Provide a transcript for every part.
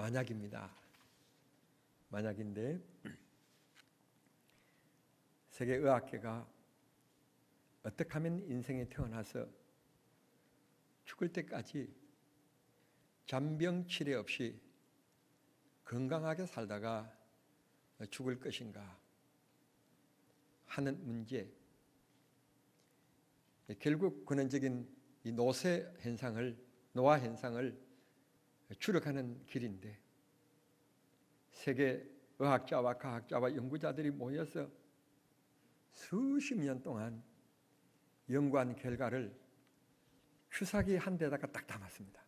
만약입니다. 만약인데 세계의학회가 어떻게 하면 인생에 태어나서 죽을 때까지 잔병 치레 없이 건강하게 살다가 죽을 것인가 하는 문제, 결국 근원적인 이 노화 현상을 추력하는 길인데, 세계 의학자와 과학자와 연구자들이 모여서 수십 년 동안 연구한 결과를 주사기 한 대다가 딱 담았습니다.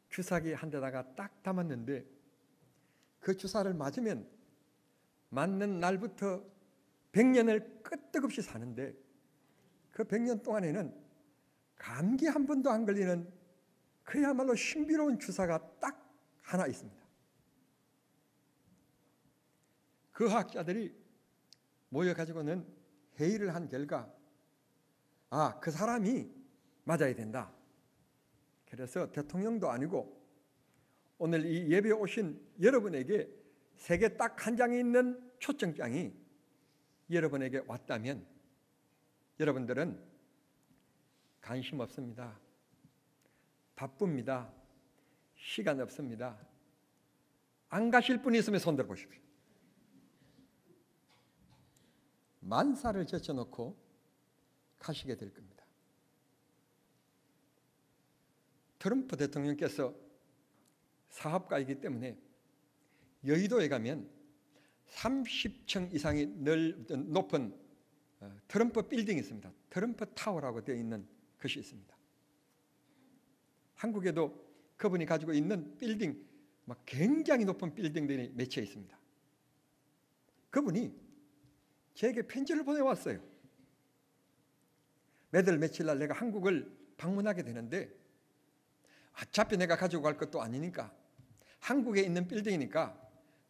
주사기 한 대다가 딱 담았는데 그 주사를 맞으면 맞는 날부터 100년을 끄떡없이 사는데, 그 100년 동안에는 감기 한 번도 안 걸리는 그야말로 신비로운 주사가 딱 하나 있습니다. 그 의학자들이 모여가지고는 회의를 한 결과, 그 사람이 맞아야 된다. 그래서 대통령도 아니고 오늘 이 예배에 오신 여러분에게 세계 딱 한 장에 있는 초청장이 여러분에게 왔다면 여러분들은 관심 없습니다. 바쁩니다. 시간 없습니다. 안 가실 분이 있으면 손들어 보십시오. 만사를 제쳐놓고 가시게 될 겁니다. 트럼프 대통령께서 사업가이기 때문에 여의도에 가면 30층 이상이 높은 트럼프 빌딩이 있습니다. 트럼프 타워라고 되어 있는 것이 있습니다. 한국에도 그분이 가지고 있는 빌딩, 굉장히 높은 빌딩들이 맺혀 있습니다. 그분이 제게 편지를 보내왔어요. 며칠 날 내가 한국을 방문하게 되는데 어차피 내가 가지고 갈 것도 아니니까 한국에 있는 빌딩이니까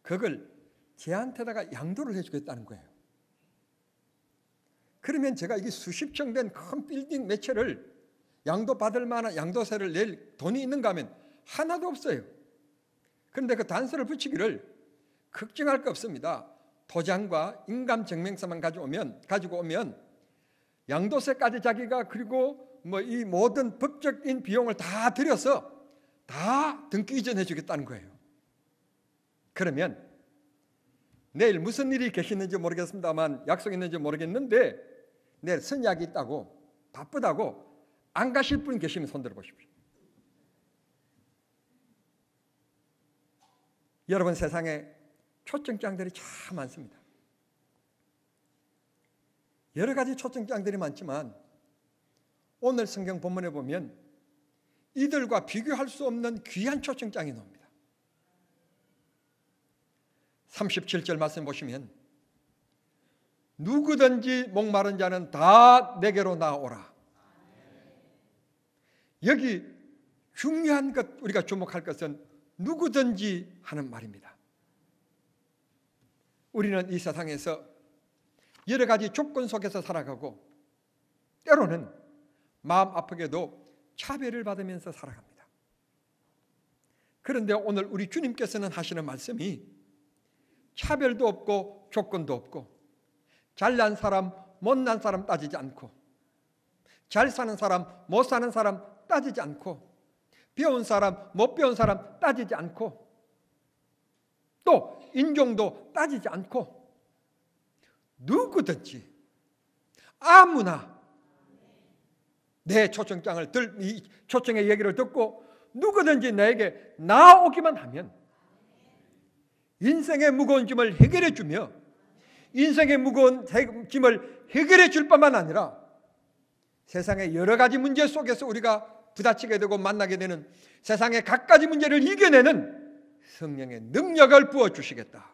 그걸 제한테다가 양도를 해주겠다는 거예요. 그러면 제가 이게 수십 층 된 큰 빌딩 몇 채를 양도받을 만한 양도세를 낼 돈이 있는가 하면 하나도 없어요. 그런데 그 단서를 붙이기를 걱정할 거 없습니다. 도장과 인감증명서만 가지고 오면 양도세까지 자기가 그리고 이 모든 법적인 비용을 다 들여서 다 등기 이전해 주겠다는 거예요. 그러면 내일 무슨 일이 계시는지 모르겠습니다만 약속 있는지 모르겠는데 내일 선약이 있다고 바쁘다고 안 가실 분 계시면 손들어 보십시오. 여러분, 세상에 초청장들이 참 많습니다. 여러 가지 초청장들이 많지만 오늘 성경 본문에 보면 이들과 비교할 수 없는 귀한 초청장이 나옵니다. 37절 말씀 보시면 누구든지 목마른 자는 다 내게로 나오라. 여기 중요한 것, 우리가 주목할 것은 누구든지 하는 말입니다. 우리는 이 세상에서 여러 가지 조건 속에서 살아가고 때로는 마음 아프게도 차별을 받으면서 살아갑니다. 그런데 오늘 우리 주님께서는 하시는 말씀이 차별도 없고 조건도 없고 잘난 사람 못난 사람 따지지 않고 잘 사는 사람 못 사는 사람 따지지 않고 배운 사람 못 배운 사람 따지지 않고 또 인종도 따지지 않고 누구든지 아무나 내 초청장을 이 초청의 얘기를 듣고 누구든지 나에게 나오기만 하면 인생의 무거운 짐을 해결해 주며 인생의 무거운 짐을 해결해 줄 뿐만 아니라 세상의 여러 가지 문제 속에서 우리가 부딪히게 되고 만나게 되는 세상의 갖가지 문제를 이겨내는 성령의 능력을 부어주시겠다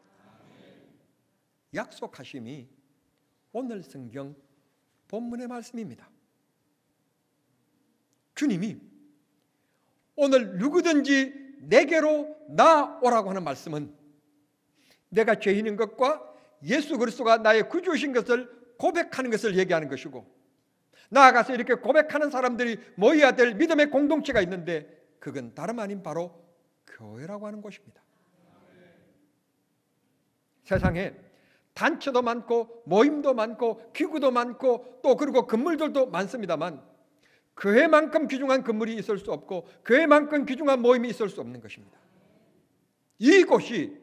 약속하심이 오늘 성경 본문의 말씀입니다. 주님이 오늘 누구든지 내게로 나오라고 하는 말씀은 내가 죄인인 것과 예수 그리스도가 나의 구주이신 것을 고백하는 것을 얘기하는 것이고 나아가서 이렇게 고백하는 사람들이 모여야 될 믿음의 공동체가 있는데 그건 다름 아닌 바로 교회라고 하는 곳입니다. 세상에 단체도 많고 모임도 많고 기구도 많고 또 그리고 건물들도 많습니다만 교회만큼 귀중한 건물이 있을 수 없고 교회만큼 귀중한 모임이 있을 수 없는 것입니다. 이곳이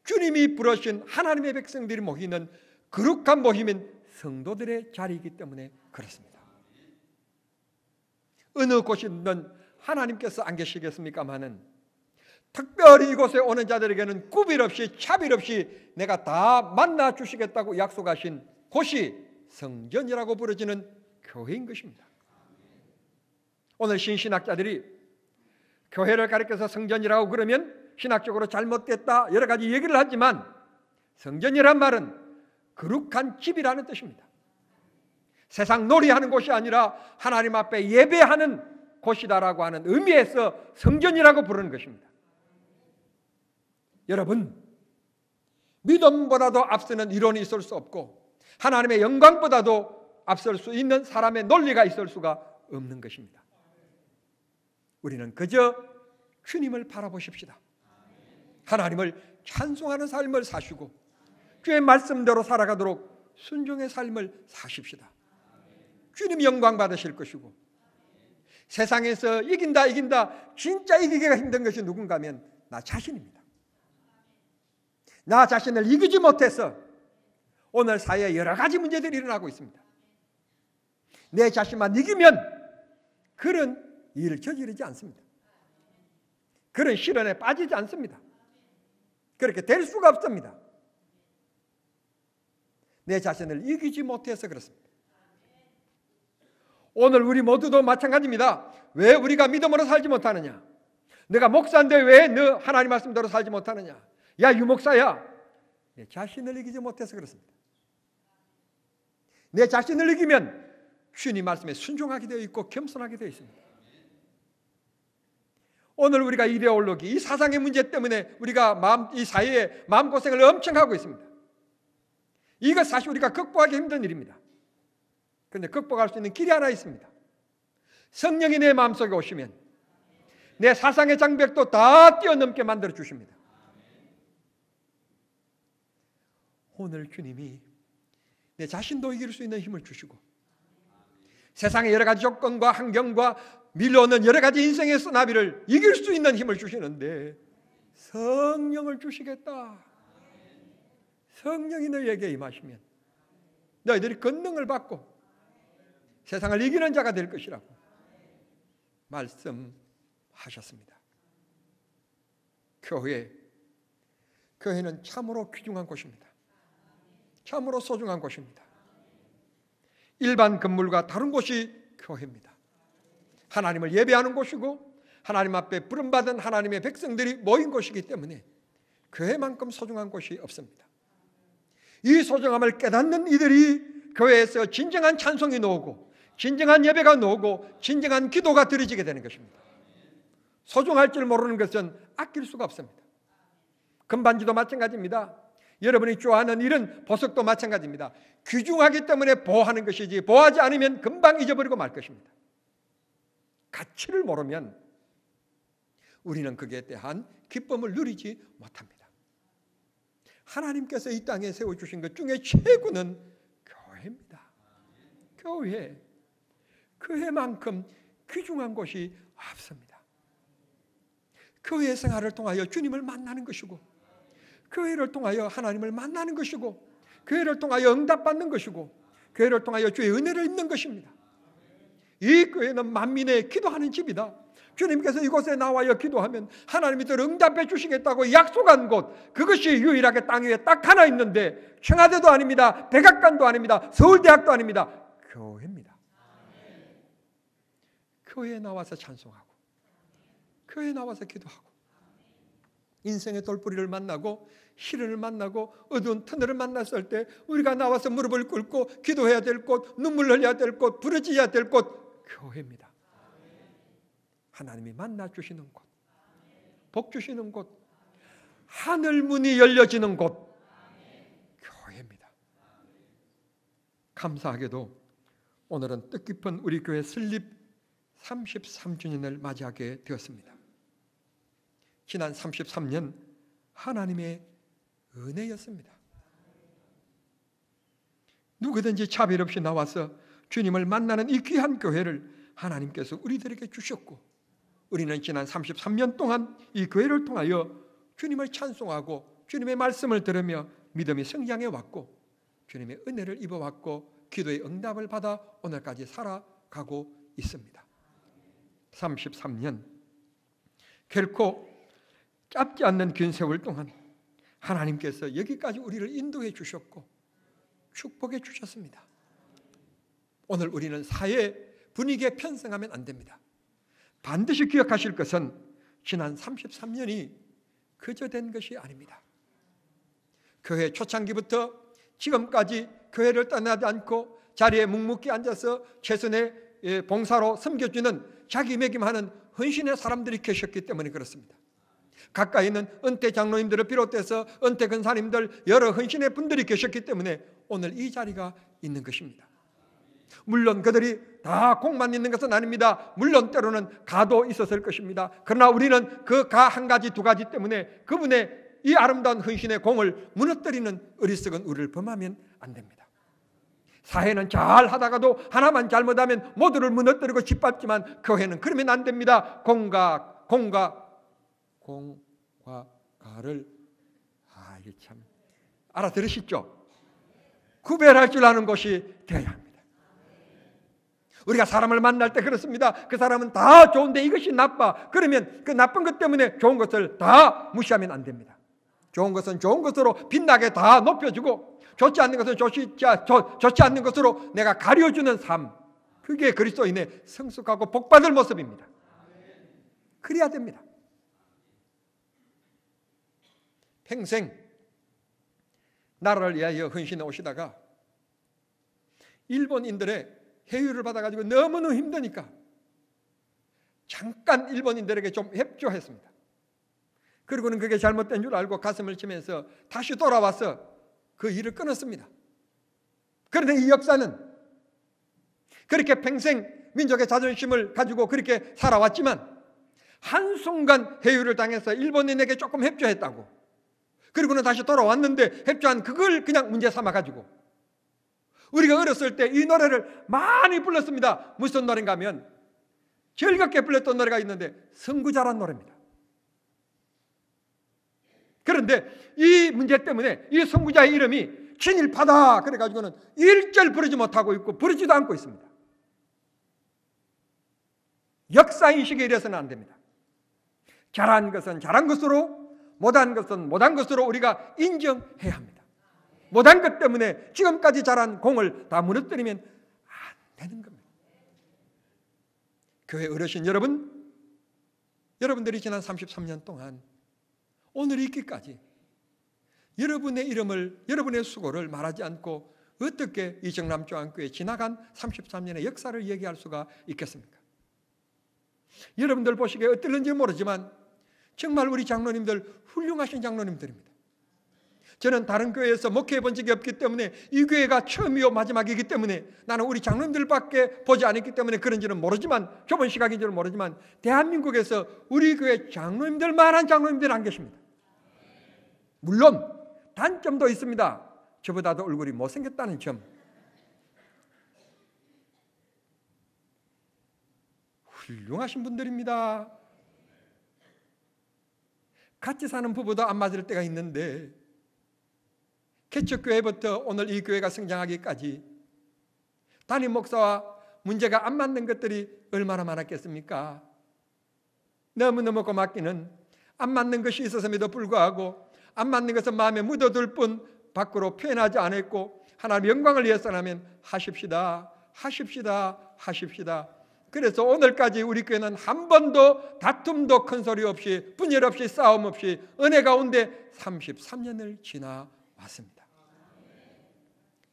주님이 부르신 하나님의 백성들이 모이는 거룩한 모임인 성도들의 자리이기 때문에 그렇습니다. 어느 곳이든 하나님께서 안 계시겠습니까마는 특별히 이곳에 오는 자들에게는 구별 없이 차별 없이 내가 다 만나 주시겠다고 약속하신 곳이 성전이라고 부르지는 교회인 것입니다. 오늘 신신학자들이 교회를 가리켜서 성전이라고 그러면 신학적으로 잘못됐다 여러 가지 얘기를 하지만 성전이란 말은 거룩한 집이라는 뜻입니다. 세상 놀이하는 곳이 아니라 하나님 앞에 예배하는 곳이다라고 하는 의미에서 성전이라고 부르는 것입니다. 여러분, 믿음보다도 앞서는 이론이 있을 수 없고 하나님의 영광보다도 앞설 수 있는 사람의 논리가 있을 수가 없는 것입니다. 우리는 그저 주님을 바라보십시다. 하나님을 찬송하는 삶을 사시고 주의 말씀대로 살아가도록 순종의 삶을 사십시다. 주님이 영광 받으실 것이고 세상에서 이긴다 진짜 이기기가 힘든 것이 누군가 하면 나 자신입니다. 나 자신을 이기지 못해서 오늘 사회에 여러 가지 문제들이 일어나고 있습니다. 내 자신만 이기면 그런 일을 저지르지 않습니다. 그런 시련에 빠지지 않습니다. 그렇게 될 수가 없습니다. 내 자신을 이기지 못해서 그렇습니다. 오늘 우리 모두도 마찬가지입니다. 왜 우리가 믿음으로 살지 못하느냐? 내가 목사인데 왜 너 하나님 말씀대로 살지 못하느냐? 야, 유목사야. 내 자신을 이기지 못해서 그렇습니다. 내 자신을 이기면 주님 말씀에 순종하게 되어 있고 겸손하게 되어 있습니다. 오늘 우리가 이데올로기, 이 사상의 문제 때문에 우리가 이 사회에 마음고생을 엄청 하고 있습니다. 이거 사실 우리가 극복하기 힘든 일입니다. 그런데 극복할 수 있는 길이 하나 있습니다. 성령이 내 마음속에 오시면 내 사상의 장벽도 다 뛰어넘게 만들어 주십니다. 오늘 주님이 내 자신도 이길 수 있는 힘을 주시고 세상의 여러 가지 조건과 환경과 밀려오는 여러 가지 인생의 쓰나미를 이길 수 있는 힘을 주시는데 성령을 주시겠다. 성령이 너희에게 임하시면 너희들이 권능을 받고 세상을 이기는 자가 될 것이라고 말씀하셨습니다. 교회는 참으로 귀중한 곳입니다. 참으로 소중한 곳입니다. 일반 건물과 다른 곳이 교회입니다. 하나님을 예배하는 곳이고 하나님 앞에 부름받은 하나님의 백성들이 모인 곳이기 때문에 교회만큼 소중한 곳이 없습니다. 이 소중함을 깨닫는 이들이 교회에서 진정한 찬송이 나오고 진정한 예배가 나오고 진정한 기도가 드려지게 되는 것입니다. 소중할 줄 모르는 것은 아낄 수가 없습니다. 금반지도 마찬가지입니다. 여러분이 좋아하는 일은 보석도 마찬가지입니다. 귀중하기 때문에 보호하는 것이지 보호하지 않으면 금방 잊어버리고 말 것입니다. 가치를 모르면 우리는 거기에 대한 기쁨을 누리지 못합니다. 하나님께서 이 땅에 세워주신 것 중에 최고는 교회입니다. 교회만큼 귀중한 곳이 없습니다. 교회 생활을 통하여 주님을 만나는 것이고 교회를 통하여 하나님을 만나는 것이고 교회를 통하여 응답받는 것이고 교회를 통하여 주의 은혜를 입는 것입니다. 이 교회는 만민의 기도하는 집이다. 주님께서 이곳에 나와여 기도하면 하나님이 또 응답해 주시겠다고 약속한 곳, 그것이 유일하게 땅 위에 딱 하나 있는데 청와대도 아닙니다. 백악관도 아닙니다. 서울대학도 아닙니다. 교회입니다. 교회에 나와서 찬송하고 교회에 나와서 기도하고 인생의 돌뿌리를 만나고 시련을 만나고 어두운 터널을 만났을 때 우리가 나와서 무릎을 꿇고 기도해야 될 곳, 눈물 흘려야 될 곳, 부르짖어야 될 곳, 교회입니다. 하나님이 만나주시는 곳, 복 주시는 곳, 하늘 문이 열려지는 곳, 교회입니다. 감사하게도 오늘은 뜻깊은 우리 교회 설립 33주년을 맞이하게 되었습니다. 지난 33년 하나님의 은혜였습니다. 누구든지 차별 없이 나와서 주님을 만나는 이 귀한 교회를 하나님께서 우리들에게 주셨고, 우리는 지난 33년 동안 이 교회를 통하여 주님을 찬송하고 주님의 말씀을 들으며 믿음이 성장해 왔고, 주님의 은혜를 입어왔고, 기도의 응답을 받아 오늘까지 살아가고 있습니다. 33년, 결코 짧지 않는 긴 세월 동안 하나님께서 여기까지 우리를 인도해 주셨고 축복해 주셨습니다. 오늘 우리는 사회 분위기에 편승하면 안 됩니다. 반드시 기억하실 것은 지난 33년이 그저 된 것이 아닙니다. 교회 초창기부터 지금까지 교회를 떠나지 않고 자리에 묵묵히 앉아서 최선의 봉사로 섬겨주는 자기매김하는 헌신의 사람들이 계셨기 때문에 그렇습니다. 가까이 있는 은퇴 장로님들을 비롯해서 은퇴 근사님들, 여러 헌신의 분들이 계셨기 때문에 오늘 이 자리가 있는 것입니다. 물론 그들이 다 공만 있는 것은 아닙니다. 물론 때로는 가도 있었을 것입니다. 그러나 우리는 그 가 한 가지 두 가지 때문에 그분의 이 아름다운 헌신의 공을 무너뜨리는 어리석은 우리를 범하면 안 됩니다. 사회는 잘 하다가도 하나만 잘못하면 모두를 무너뜨리고 짓밟지만 교회는 그러면 안 됩니다. 공과 가를 이게 참 알아들으시죠? 구별할 줄 아는 것이 되어야 합니다. 우리가 사람을 만날 때 그렇습니다. 그 사람은 다 좋은데 이것이 나빠. 그러면 그 나쁜 것 때문에 좋은 것을 다 무시하면 안 됩니다. 좋은 것은 좋은 것으로 빛나게 다 높여주고, 좋지 않는 것은 좋지 않는 것으로 내가 가려주는 삶, 그게 그리스도인의 성숙하고 복받을 모습입니다. 그래야 됩니다. 평생 나라를 위하여 헌신해 오시다가 일본인들의 해유를 받아가지고 너무너무 힘드니까 잠깐 일본인들에게 좀 협조했습니다. 그리고는 그게 잘못된 줄 알고 가슴을 치면서 다시 돌아와서 그 일을 끊었습니다. 그런데 이 역사는 그렇게 평생 민족의 자존심을 가지고 그렇게 살아왔지만 한순간 해유를 당해서 일본인에게 조금 협조했다고, 그리고는 다시 돌아왔는데 협조한 그걸 그냥 문제 삼아가지고, 우리가 어렸을 때 이 노래를 많이 불렀습니다. 무슨 노래인가 하면 즐겁게 불렀던 노래가 있는데 선구자란 노래입니다. 그런데 이 문제 때문에 이 선구자의 이름이 친일파다 그래가지고는 일절 부르지 못하고 있고 부르지도 않고 있습니다. 역사인식에 이래서는 안 됩니다. 잘한 것은 잘한 것으로, 못한 것은 못한 것으로 우리가 인정해야 합니다. 못한 것 때문에 지금까지 자란 공을 다 무너뜨리면 안 되는 겁니다. 교회 어르신 여러분, 여러분들이 지난 33년 동안 오늘 있기까지 여러분의 이름을, 여러분의 수고를 말하지 않고 어떻게 이 정남조항교회 지나간 33년의 역사를 얘기할 수가 있겠습니까? 여러분들 보시기에 어떨는지 모르지만 정말 우리 장로님들 훌륭하신 장로님들입니다. 저는 다른 교회에서 목회해 본 적이 없기 때문에 이 교회가 처음이요 마지막이기 때문에 나는 우리 장로님들밖에 보지 않았기 때문에 그런지는 모르지만, 좁은 시각인 줄은 모르지만 대한민국에서 우리 교회 장로님들만한 장로님들이 안 계십니다. 물론 단점도 있습니다. 저보다도 얼굴이 못생겼다는 점. 훌륭하신 분들입니다. 같이 사는 부부도 안 맞을 때가 있는데 개척교회부터 오늘 이 교회가 성장하기까지 담임 목사와 문제가 안 맞는 것들이 얼마나 많았겠습니까? 너무너무 고맙기는 안 맞는 것이 있었음에도 불구하고 안 맞는 것은 마음에 묻어둘 뿐 밖으로 표현하지 않았고, 하나님의 영광을 위해서라면 하십시다. 그래서 오늘까지 우리 교회는 한 번도 다툼도 큰 소리 없이, 분열 없이, 싸움 없이 은혜 가운데 33년을 지나왔습니다.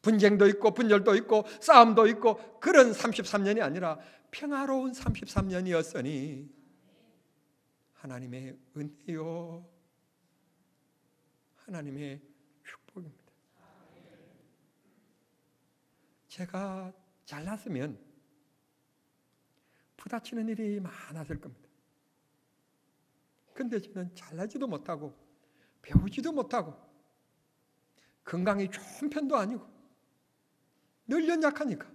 분쟁도 있고 분열도 있고 싸움도 있고 그런 33년이 아니라 평화로운 33년이었으니 하나님의 은혜요, 하나님의 축복입니다. 제가 잘났으면 부딪히는 일이 많았을 겁니다. 근데 저는 잘나지도 못하고 배우지도 못하고 건강이 좋은 편도 아니고 늘 연약하니까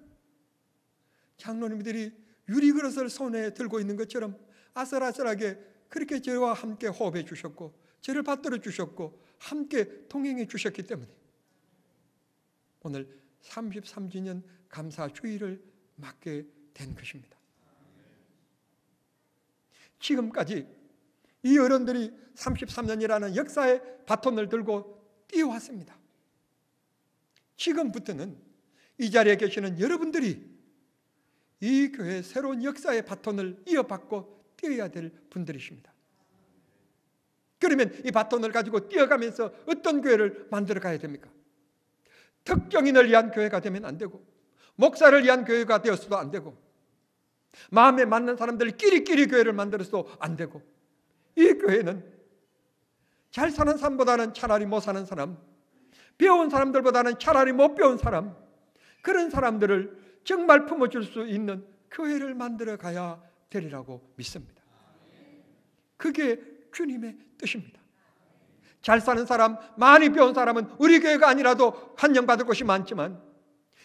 장로님들이 유리그릇을 손에 들고 있는 것처럼 아슬아슬하게 그렇게 저와 함께 호흡해 주셨고 저를 받들어 주셨고 함께 동행해 주셨기 때문에 오늘 33주년 감사주의를 맞게 된 것입니다. 지금까지 이 어른들이 33년이라는 역사의 바톤을 들고 뛰어왔습니다. 지금부터는 이 자리에 계시는 여러분들이 이 교회의 새로운 역사의 바톤을 이어받고 뛰어야 될 분들이십니다. 그러면 이 바톤을 가지고 뛰어가면서 어떤 교회를 만들어 가야 됩니까? 특정인을 위한 교회가 되면 안 되고 목사를 위한 교회가 되어서도 안 되고 마음에 맞는 사람들끼리 교회를 만들어서도 안 되고 이 교회는 잘 사는 사람보다는 차라리 못 사는 사람, 배운 사람들보다는 차라리 못 배운 사람, 그런 사람들을 정말 품어줄 수 있는 교회를 만들어 가야 되리라고 믿습니다. 그게 주님의 뜻입니다. 잘 사는 사람, 많이 배운 사람은 우리 교회가 아니라도 환영받을 곳이 많지만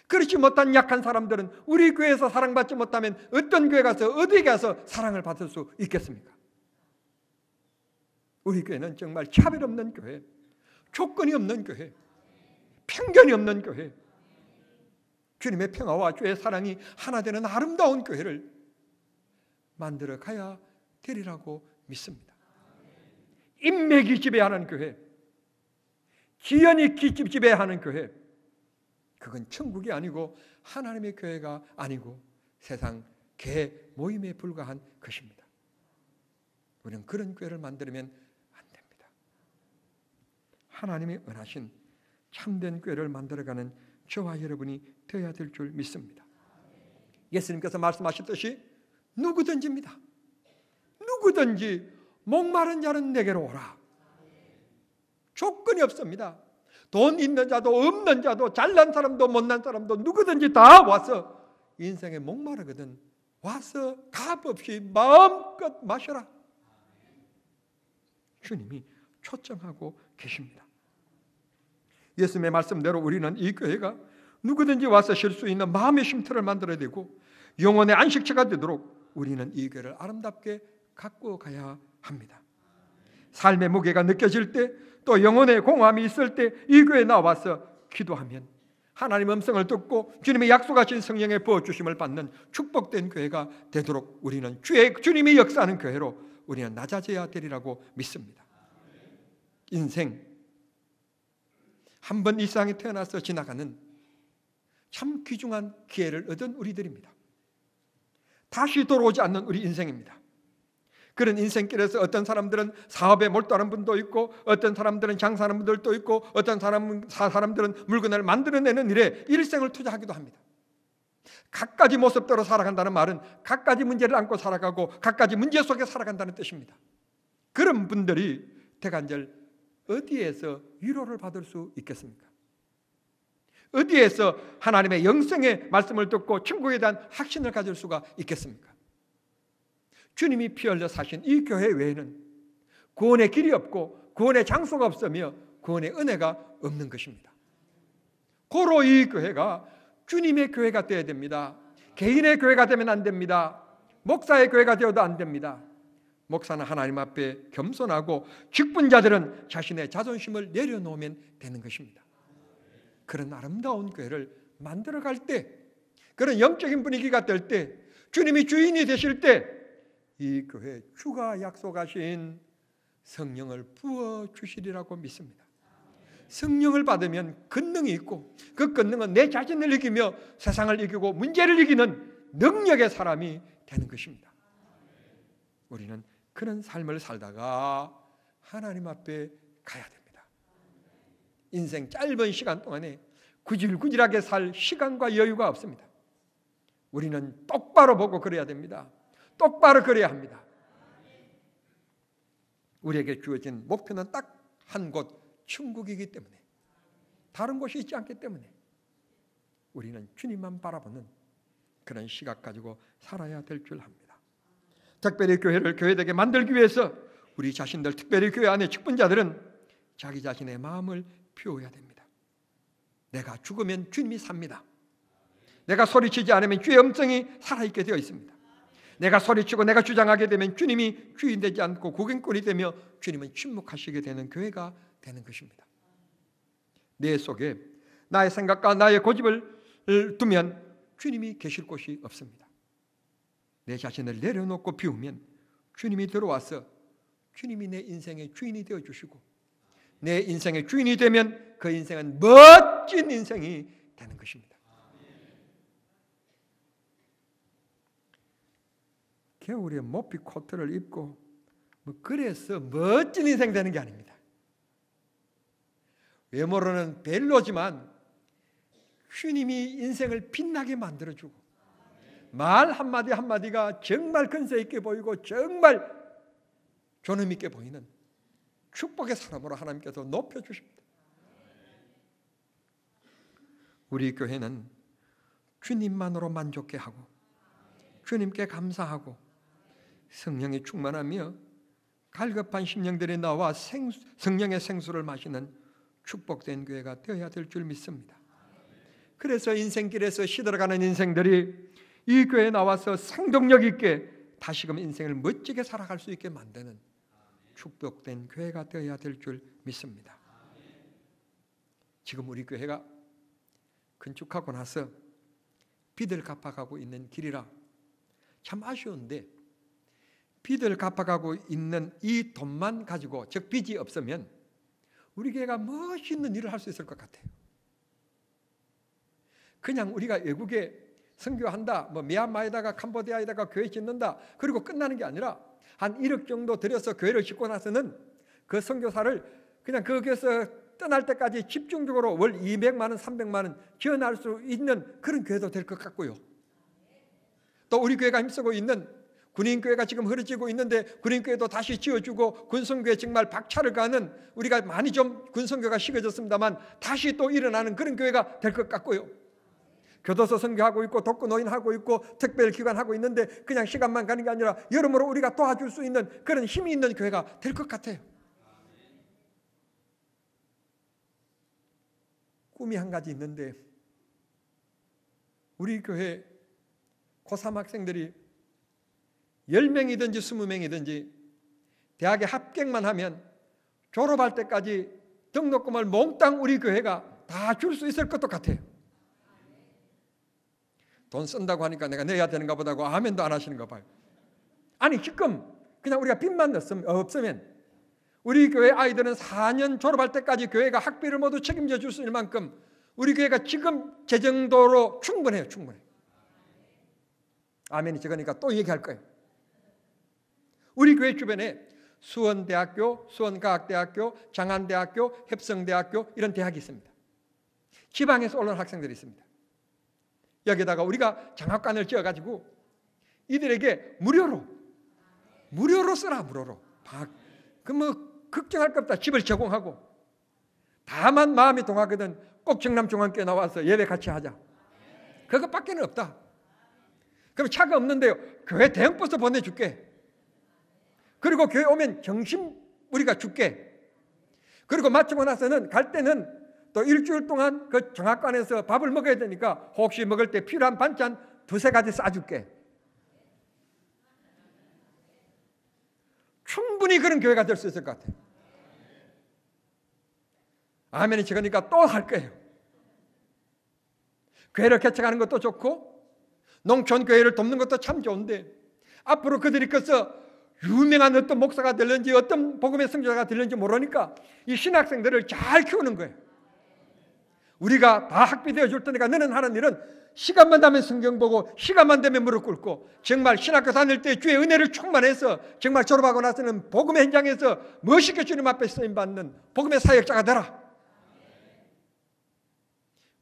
그렇지 못한 약한 사람들은 우리 교회에서 사랑받지 못하면 어떤 교회 가서 어디에 가서 사랑을 받을 수 있겠습니까? 우리 교회는 정말 차별 없는 교회, 조건이 없는 교회, 편견이 없는 교회, 주님의 평화와 주의 사랑이 하나 되는 아름다운 교회를 만들어 가야 되리라고 믿습니다. 인맥이 지배하는 교회, 기연이 지배하는 교회, 그건 천국이 아니고 하나님의 교회가 아니고 세상 개 모임에 불과한 것입니다. 우리는 그런 교회를 만들면 안 됩니다. 하나님이 은하신 참된 교회를 만들어가는 저와 여러분이 되어야 될 줄 믿습니다. 예수님께서 말씀하셨듯이 누구든지입니다. 누구든지 목마른 자는 내게로 오라. 조건이 없습니다. 돈 있는 자도 없는 자도 잘난 사람도 못난 사람도 누구든지 다 와서 인생에 목마르거든 와서 값없이 마음껏 마셔라. 주님이 초청하고 계십니다. 예수님의 말씀대로 우리는 이 교회가 누구든지 와서 쉴 수 있는 마음의 쉼터를 만들어야 되고 영혼의 안식처가 되도록 우리는 이 교회를 아름답게 갖고 가야 합니다. 삶의 무게가 느껴질 때 또 영혼의 공허함이 있을 때 이 교회에 나와서 기도하면 하나님의 음성을 듣고 주님의 약속하신 성령의 부어주심을 받는 축복된 교회가 되도록 우리는 주님이 역사하는 교회로 우리는 낮아져야 되리라고 믿습니다. 인생 한 번 이 세상에 태어나서 지나가는 참 귀중한 기회를 얻은 우리들입니다. 다시 돌아오지 않는 우리 인생입니다. 그런 인생길에서 어떤 사람들은 사업에 몰두하는 분도 있고 어떤 사람들은 장사하는 분들도 있고 어떤 사람들은 물건을 만들어내는 일에 일생을 투자하기도 합니다. 갖가지 모습대로 살아간다는 말은 갖가지 문제를 안고 살아가고 갖가지 문제 속에 살아간다는 뜻입니다. 그런 분들이 대간절 어디에서 위로를 받을 수 있겠습니까? 어디에서 하나님의 영생의 말씀을 듣고 천국에 대한 확신을 가질 수가 있겠습니까? 주님이 피 흘려 사신 이 교회 외에는 구원의 길이 없고 구원의 장소가 없으며 구원의 은혜가 없는 것입니다. 고로 이 교회가 주님의 교회가 되어야 됩니다. 개인의 교회가 되면 안 됩니다. 목사의 교회가 되어도 안 됩니다. 목사는 하나님 앞에 겸손하고 직분자들은 자신의 자존심을 내려놓으면 되는 것입니다. 그런 아름다운 교회를 만들어갈 때, 그런 영적인 분위기가 될 때, 주님이 주인이 되실 때 이 교회 주가 약속하신 성령을 부어주시리라고 믿습니다. 성령을 받으면 권능이 있고 그 권능은 내 자신을 이기며 세상을 이기고 문제를 이기는 능력의 사람이 되는 것입니다. 우리는 그런 삶을 살다가 하나님 앞에 가야 됩니다. 인생 짧은 시간 동안에 구질구질하게 살 시간과 여유가 없습니다. 우리는 똑바로 보고 그래야 됩니다. 똑바로 그래야 합니다. 우리에게 주어진 목표는 딱 한 곳, 천국이기 때문에, 다른 곳이 있지 않기 때문에 우리는 주님만 바라보는 그런 시각 가지고 살아야 될 줄 압니다. 특별히 교회를 교회되게 만들기 위해서 우리 자신들, 특별히 교회 안에 직분자들은 자기 자신의 마음을 비워야 됩니다. 내가 죽으면 주님이 삽니다. 내가 소리치지 않으면 주의 음성이 살아있게 되어 있습니다. 내가 소리치고 내가 주장하게 되면 주님이 주인 되지 않고 구경꾼이 되며 주님은 침묵하시게 되는 교회가 되는 것입니다. 내 속에 나의 생각과 나의 고집을 두면 주님이 계실 곳이 없습니다. 내 자신을 내려놓고 비우면 주님이 들어와서 주님이 내 인생의 주인이 되어주시고, 내 인생의 주인이 되면 그 인생은 멋진 인생이 되는 것입니다. 겨울에 모피 코트를 입고 그래서 멋진 인생 되는 게 아닙니다. 외모로는 별로지만 주님이 인생을 빛나게 만들어주고, 말 한마디 한마디가 정말 근세 있게 보이고 정말 존엄 있게 보이는 축복의 사람으로 하나님께서 높여주십니다. 우리 교회는 주님만으로 만족해 하고 주님께 감사하고 성령이 충만하며 갈급한 심령들이 나와 성령의 생수를 마시는 축복된 교회가 되어야 될 줄 믿습니다. 그래서 인생길에서 시들어가는 인생들이 이 교회에 나와서 생동력 있게 다시금 인생을 멋지게 살아갈 수 있게 만드는 축복된 교회가 되어야 될 줄 믿습니다. 지금 우리 교회가 건축하고 나서 빚을 갚아가고 있는 길이라 참 아쉬운데, 빚을 갚아가고 있는 이 돈만 가지고, 즉 빚이 없으면 우리 교회가 멋있는 일을 할 수 있을 것 같아요. 그냥 우리가 외국에 선교한다, 미얀마에다가 캄보디아에다가 교회 짓는다, 그리고 끝나는 게 아니라 한 1억 정도 들여서 교회를 짓고 나서는 그 선교사를 그냥 거기에서 떠날 때까지 집중적으로 월 200만 원, 300만 원 지원할 수 있는 그런 교회도 될 것 같고요. 또 우리 교회가 힘쓰고 있는 군인교회가 지금 흐려지고 있는데 군인교회도 다시 지어주고, 군선교회 정말 박차를 가는, 우리가 많이 좀 군선교가 식어졌습니다만 다시 또 일어나는 그런 교회가 될 것 같고요. 교도소 선교하고 있고 독거노인하고 있고 특별기관 하고 있는데 그냥 시간만 가는 게 아니라 여러모로 우리가 도와줄 수 있는 그런 힘이 있는 교회가 될 것 같아요. 꿈이 한 가지 있는데, 우리 교회 고3 학생들이 10명이든지 20명이든지 대학에 합격만 하면 졸업할 때까지 등록금을 몽땅 우리 교회가 다 줄 수 있을 것도 같아요. 돈 쓴다고 하니까 내가 내야 되는가 보다고 아멘도 안 하시는가 봐요. 아니 지금 그냥 우리가 빚만 없으면 우리 교회 아이들은 4년 졸업할 때까지 교회가 학비를 모두 책임져 줄 수 있을 만큼 우리 교회가 지금 재정도로 충분해요. 충분해요. 아멘이 적으니까 또 얘기할 거예요. 우리 교회 주변에 수원대학교, 수원과학대학교, 장안대학교, heb성대학교 이런 대학이 있습니다. 지방에서 올라온 학생들이 있습니다. 여기다가 우리가 장학관을 지어가지고 이들에게 무료로 쓰라. 무료로. 걱정할 것 없다. 집을 제공하고, 다만 마음이 동하거든 꼭 정남중앙교회 나와서 예배 같이 하자. 그것밖에는 없다. 그럼 차가 없는데요, 교회 대형버스 보내줄게. 그리고 교회 오면 점심 우리가 줄게. 그리고 마치고 나서는 갈 때는 또 일주일 동안 그 정학관에서 밥을 먹어야 되니까 혹시 먹을 때 필요한 반찬 2-3가지 싸줄게. 충분히 그런 교회가 될 수 있을 것 같아요. 아멘이 적으니까 또 할 거예요. 교회를 개척하는 것도 좋고 농촌 교회를 돕는 것도 참 좋은데, 앞으로 그들이 커서 유명한 어떤 목사가 될는지 어떤 복음의 선교사가 될는지 모르니까 이 신학생들을 잘 키우는 거예요. 우리가 다 학비 되어줄 테니까 너는 하는 일은 시간만 되면 성경 보고 시간만 되면 무릎 꿇고, 정말 신학교 다닐 때 주의 은혜를 충만해서 정말 졸업하고 나서는 복음의 현장에서 멋있게 주님 앞에 쓰임받는 복음의 사역자가 되라.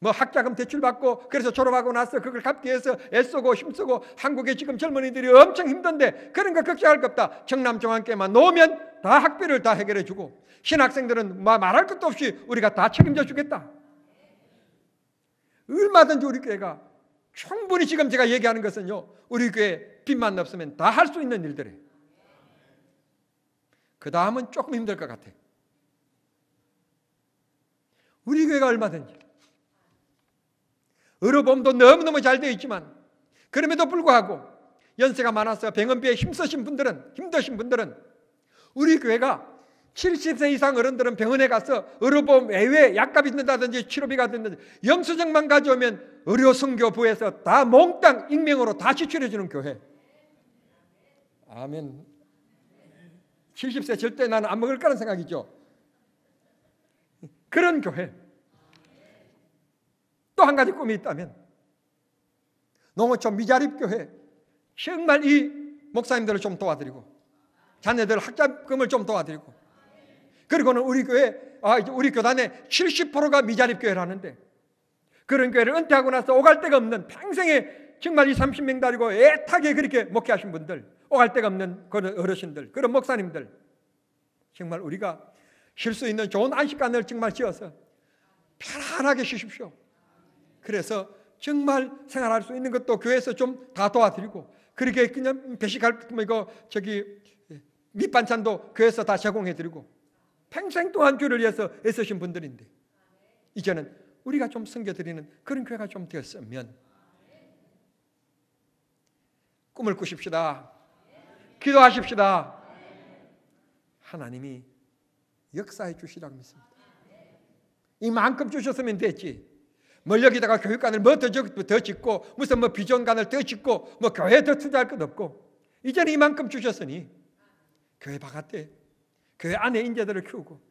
학자금 대출받고 그래서 졸업하고 나서 그걸 갚기 위해서 애쓰고 힘쓰고, 한국의 지금 젊은이들이 엄청 힘든데 그런 거 걱정할 것 없다. 정남중앙교회만 놓으면 다 학비를 다 해결해 주고, 신학생들은 말할 것도 없이 우리가 다 책임져 주겠다. 얼마든지 우리 교회가 충분히, 지금 제가 얘기하는 것은요, 우리 교회 빚만 없으면 다 할 수 있는 일들이에요. 그 다음은 조금 힘들 것 같아요. 우리 교회가 얼마든지 의료보험도 너무너무 잘 되어 있지만 그럼에도 불구하고 연세가 많아서 병원비에 힘쓰신 분들은, 힘드신 분들은 우리 교회가 70세 이상 어른들은 병원에 가서 의료보험 외에 약값이 든다든지 치료비가 든다든지 영수증만 가져오면 의료선교부에서 다 몽땅 익명으로 다 지출해주는 교회. 아멘. 70세 절대 나는 안 먹을 거라는 생각이죠. 그런 교회. 또 한 가지 꿈이 있다면 농어촌 미자립교회. 정말 이 목사님들을 좀 도와드리고 자녀들 학자금을 좀 도와드리고 그리고는 우리 교회, 우리 교단의 70%가 미자립교회라는데 그런 교회를 은퇴하고 나서 오갈 데가 없는 평생에 정말 20, 30명 다리고 애타게 그렇게 목회하신 분들, 오갈 데가 없는 그런 어르신들, 그런 목사님들 정말 우리가 쉴 수 있는 좋은 안식관을 정말 지어서 편안하게 쉬십시오. 그래서 정말 생활할 수 있는 것도 교회에서 좀 다 도와드리고 그렇게 그냥 배식할 밑반찬도 교회에서 다 제공해드리고 평생 동안 주를 위해서 애쓰신 분들인데 이제는 우리가 좀 섬겨드리는 그런 교회가 좀 되었으면 꿈을 꾸십시다. 기도하십시다. 하나님이 역사해 주시라고 믿습니다. 이만큼 주셨으면 됐지. 뭘 여기다가 교육관을 더 짓고 무슨 비전관을 더 짓고 교회에 더 투자할 것 없고 이제는 이만큼 주셨으니 교회 바깥에 교회 안에 인재들을 키우고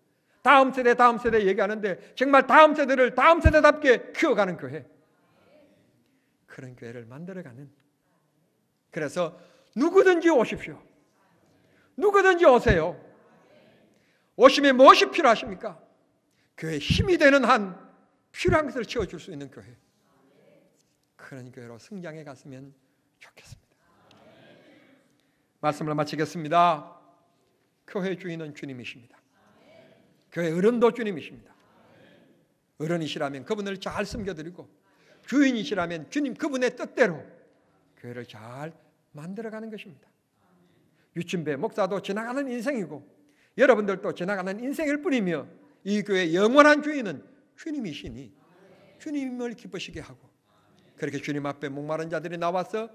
다음 세대 얘기하는데 정말 다음 세대를 다음 세대답게 키워가는 교회, 그런 교회를 만들어가는. 그래서 누구든지 오십시오. 누구든지 오세요. 오시면 무엇이 필요하십니까? 교회에 힘이 되는 한 필요한 것을 채워줄 수 있는 교회, 그런 교회로 성장해 갔으면 좋겠습니다. 말씀을 마치겠습니다. 교회 주인은 주님이십니다. 교회 어른도 주님이십니다. 어른이시라면 그분을 잘 섬겨드리고 주인이시라면 주님 그분의 뜻대로 교회를 잘 만들어가는 것입니다. 유침배 목사도 지나가는 인생이고 여러분들도 지나가는 인생일 뿐이며 이 교회의 영원한 주인은 주님이시니 주님을 기쁘시게 하고 그렇게 주님 앞에 목마른 자들이 나와서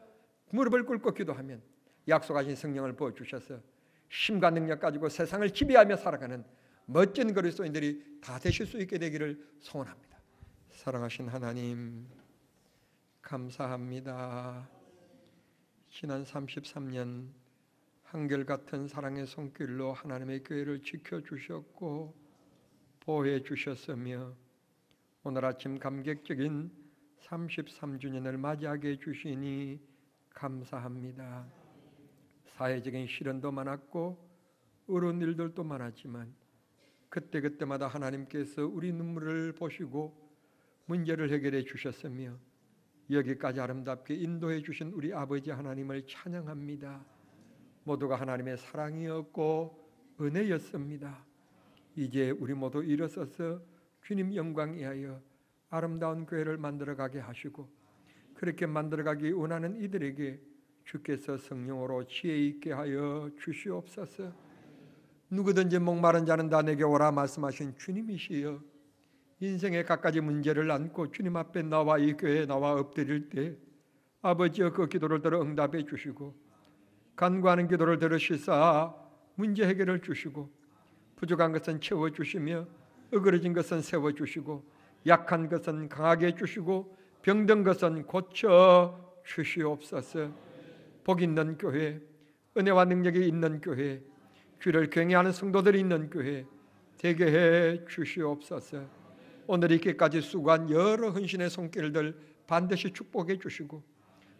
무릎을 꿇고 기도하면 약속하신 성령을 부어주셔서 힘과 능력 가지고 세상을 지배하며 살아가는 멋진 그리스도인들이 다 되실 수 있게 되기를 소원합니다. 사랑하신 하나님 감사합니다. 지난 33년 한결같은 사랑의 손길로 하나님의 교회를 지켜주셨고 보호해 주셨으며 오늘 아침 감격적인 33주년을 맞이하게 해주시니 감사합니다. 사회적인 시련도 많았고 어려운 일들도 많았지만 그때마다 하나님께서 우리 눈물을 보시고 문제를 해결해 주셨으며 여기까지 아름답게 인도해 주신 우리 아버지 하나님을 찬양합니다. 모두가 하나님의 사랑이었고 은혜였습니다. 이제 우리 모두 일어서서 주님 영광 위하여 아름다운 교회를 만들어가게 하시고 그렇게 만들어가기 원하는 이들에게 주께서 성령으로 지혜 있게 하여 주시옵소서. 누구든지 목마른 자는 다 내게 오라 말씀하신 주님이시여 인생의 갖가지 문제를 안고 주님 앞에 나와 이 교회에 나와 엎드릴 때 아버지여 그 기도를 들어 응답해 주시고 간구하는 기도를 들으시사 문제 해결을 주시고 부족한 것은 채워주시며 어그러진 것은 세워주시고 약한 것은 강하게 해주시고 병든 것은 고쳐주시옵소서. 복 있는 교회, 은혜와 능력이 있는 교회, 주를 경외하는 성도들이 있는 교회 되게 해 주시옵소서. 오늘 이렇게까지 수고한 여러 헌신의 손길들 반드시 축복해 주시고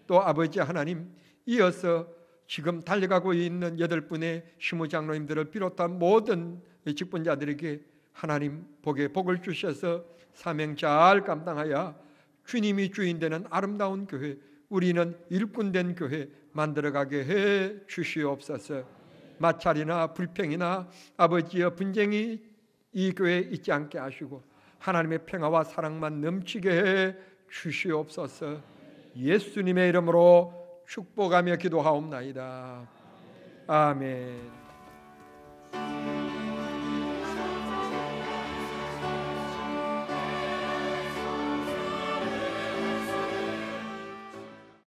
또 아버지 하나님 이어서 지금 달려가고 있는 8분의 시무장로님들을 비롯한 모든 직분자들에게 하나님 복을 주셔서 사명 잘 감당하여 주님이 주인 되는 아름다운 교회, 우리는 일꾼된 교회 만들어가게 해 주시옵소서. 마찰이나 불평이나 아버지의 분쟁이 이 교회에 있지 않게 하시고 하나님의 평화와 사랑만 넘치게 해 주시옵소서. 예수님의 이름으로 축복하며 기도하옵나이다. 아멘.